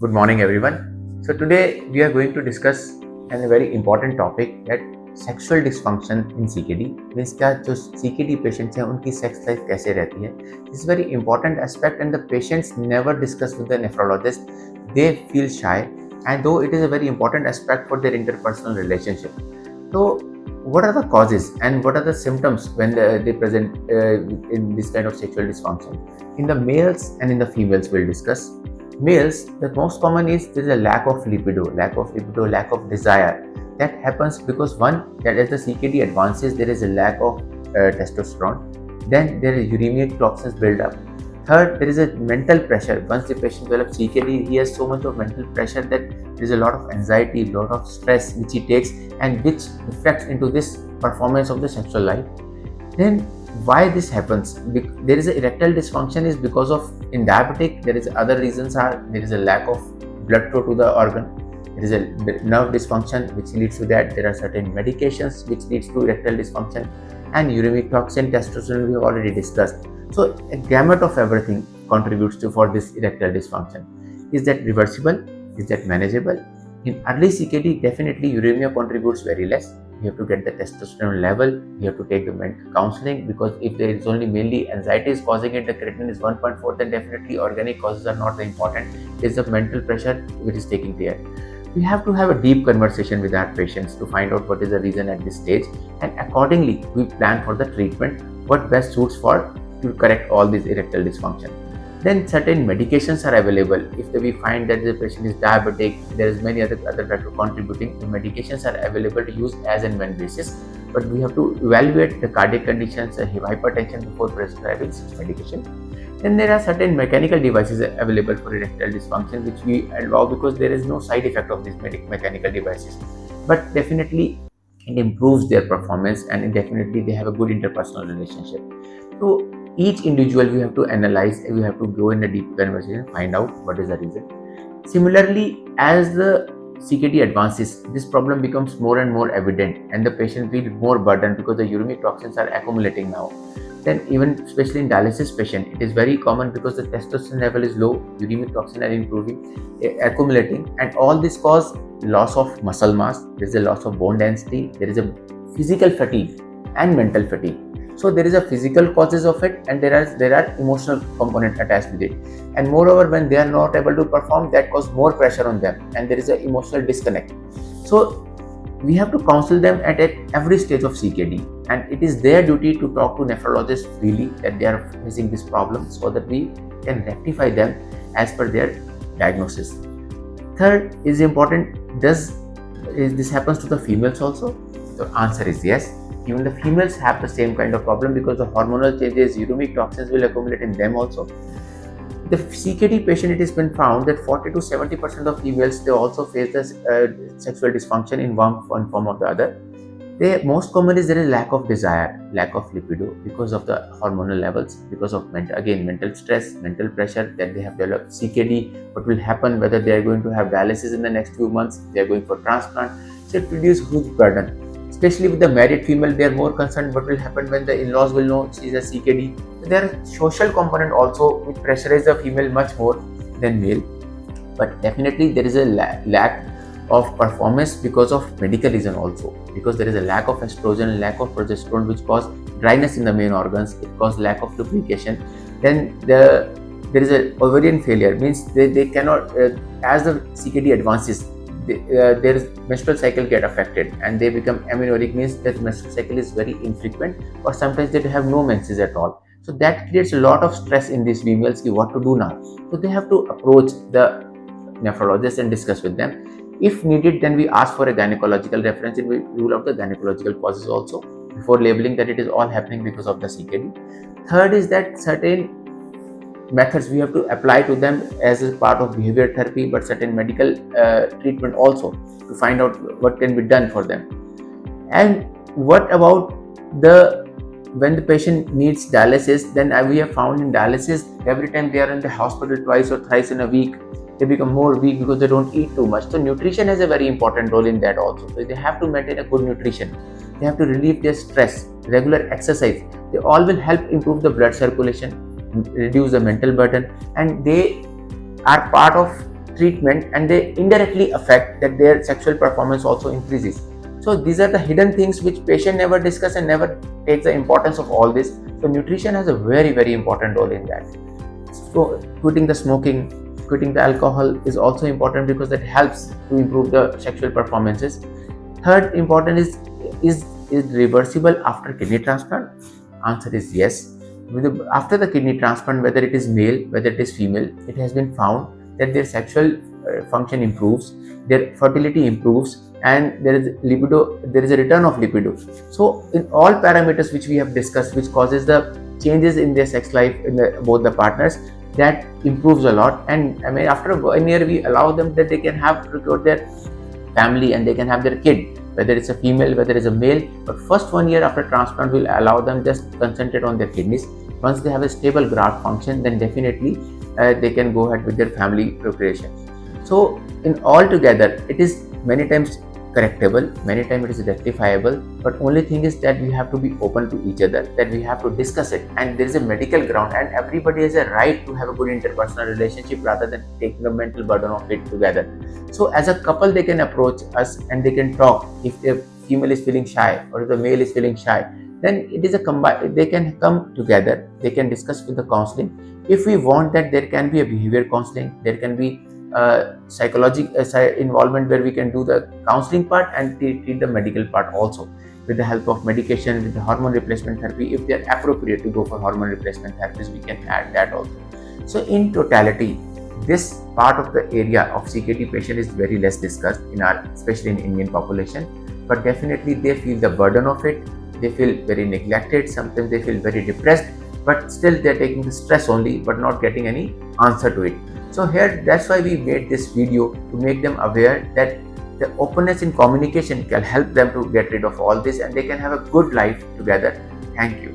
Good morning, everyone. So today we are going to discuss a very important topic that sexual dysfunction in CKD. Means क्या जो CKD patients हैं उनकी sex life कैसे रहती है. This is very important aspect and the patients never discuss with the nephrologist. They feel shy, and though it is a very important aspect for their interpersonal relationship. So what are the causes and what are the symptoms when they present in this kind of sexual dysfunction? In the males and in the females we'll discuss. Males, the most common is there is a lack of libido, lack of desire. That happens because one, that as the CKD advances, there is a lack of testosterone. Then there is uremic toxins build up. Third, there is a mental pressure. Once the patient develops CKD, he has so much of mental pressure that there is a lot of anxiety, a lot of stress which he takes and which reflects into this performance of the sexual life. Then why this happens? There is a erectile dysfunction is because of in diabetic. There is other reasons are there is a lack of blood flow to the organ. There is a nerve dysfunction which leads to that. There are certain medications which leads to erectile dysfunction, and uremic toxin, testosterone we have already discussed. So a gamut of everything contributes to for this erectile dysfunction. Is that reversible? Is that manageable? In early CKD, definitely uremia contributes very less. You have to get the testosterone level, you have to take the mental counseling, because if there is only mainly anxiety is causing it, the creatinine is 1.4, then definitely organic causes are not the important. It is the mental pressure which is taking care. We have to have a deep conversation with our patients to find out what is the reason at this stage, and accordingly we plan for the treatment, what best suits for to correct all these erectile dysfunction. Then certain medications are available. If we find that the patient is diabetic, there is many other factors contributing. The medications are available to use as and when basis, but we have to evaluate the cardiac conditions, hypertension before prescribing such medication. Then there are certain mechanical devices available for erectile dysfunction which we allow because there is no side effect of these mechanical devices, but definitely it improves their performance and definitely they have a good interpersonal relationship. So each individual we have to analyze, we have to go in a deep conversation, find out what is the reason. Similarly, as the CKD advances, this problem becomes more and more evident and the patient feels more burdened because the uremic toxins are accumulating now. Then even especially in dialysis patient, it is very common because the testosterone level is low, uremic toxin are accumulating, and all this cause loss of muscle mass, there is a loss of bone density, there is a physical fatigue and mental fatigue. So there is a physical causes of it, and there are emotional component attached with it. And moreover, when they are not able to perform, that causes more pressure on them, and there is an emotional disconnect. So we have to counsel them at every stage of CKD, and it is their duty to talk to nephrologists freely that they are facing this problem, so that we can rectify them as per their diagnosis. Third is important. This happens to the females also? The answer is yes. Even the females have the same kind of problem because the hormonal changes, uremic toxins will accumulate in them also. The CKD patient, it has been found that 40 to 70% of females, they also face this sexual dysfunction in one form or the other. The most common is there is lack of desire, lack of libido because of the hormonal levels, because of mental stress, mental pressure that they have developed. CKD, what will happen, whether they are going to have dialysis in the next few months, they are going for transplant, so it reduces huge burden. Especially with the married female, they are more concerned what will happen when the in-laws will know she is a CKD. So there are social component also which pressurize the female much more than male. But definitely there is a lack of performance because of medical reason also. Because there is a lack of estrogen, lack of progesterone, which cause dryness in the main organs. It causes lack of lubrication. Then there is a ovarian failure, means they cannot as the CKD advances, their menstrual cycle get affected and they become amenorrheic, means that menstrual cycle is very infrequent, or sometimes they have no menses at all. So that creates a lot of stress in these females. What to do now? So they have to approach the nephrologist and discuss with them. If needed, then we ask for a gynecological reference and we rule out the gynecological causes also before labeling that it is all happening because of the CKD. Third is that certain methods we have to apply to them as a part of behavior therapy, but certain medical treatment also to find out what can be done for them. And what about when the patient needs dialysis? Then we have found in dialysis, every time they are in the hospital twice or thrice in a week, they become more weak because they don't eat too much. So nutrition has a very important role in that also. So they have to maintain a good nutrition. They have to relieve their stress, regular exercise. They all will help improve the blood circulation, reduce the mental burden, and they are part of treatment, and they indirectly affect that their sexual performance also increases. So these are the hidden things which patient never discuss and never takes the importance of all this. So nutrition has a very important role in that. So quitting the smoking, quitting the alcohol is also important because that helps to improve the sexual performances. Third important is reversible after kidney transplant? Answer is yes. After the kidney transplant, whether it is male, whether it is female, it has been found that their sexual function improves, their fertility improves, and there is libido, there is a return of libido. So in all parameters which we have discussed, which causes the changes in their sex life in both the partners, that improves a lot. And I mean, after 1 year we allow them that they can have recruit their family and they can have their kid, whether it's a female, whether it's a male. But first 1 year after transplant will allow them just concentrate on their kidneys. Once they have a stable graft function, then definitely they can go ahead with their family procreation. So in all together, it is many times correctable, many times it is rectifiable, but only thing is that we have to be open to each other, that we have to discuss it, and there is a medical ground, and everybody has a right to have a good interpersonal relationship rather than taking the mental burden of it together. So as a couple they can approach us and they can talk. If the female is feeling shy or if the male is feeling shy, then it is a they can come together, they can discuss with the counseling. If we want that, there can be a behavior counseling, there can be psychological involvement where we can do the counseling part and treat the medical part also with the help of medication, with the hormone replacement therapy. If they are appropriate to go for hormone replacement therapies, we can add that also. So in totality, this part of the area of CKD patient is very less discussed in our, especially in Indian population, but definitely they feel the burden of it, they feel very neglected, sometimes they feel very depressed, but still they are taking the stress only but not getting any answer to it. So here, that's why we made this video, to make them aware that the openness in communication can help them to get rid of all this and they can have a good life together. Thank you.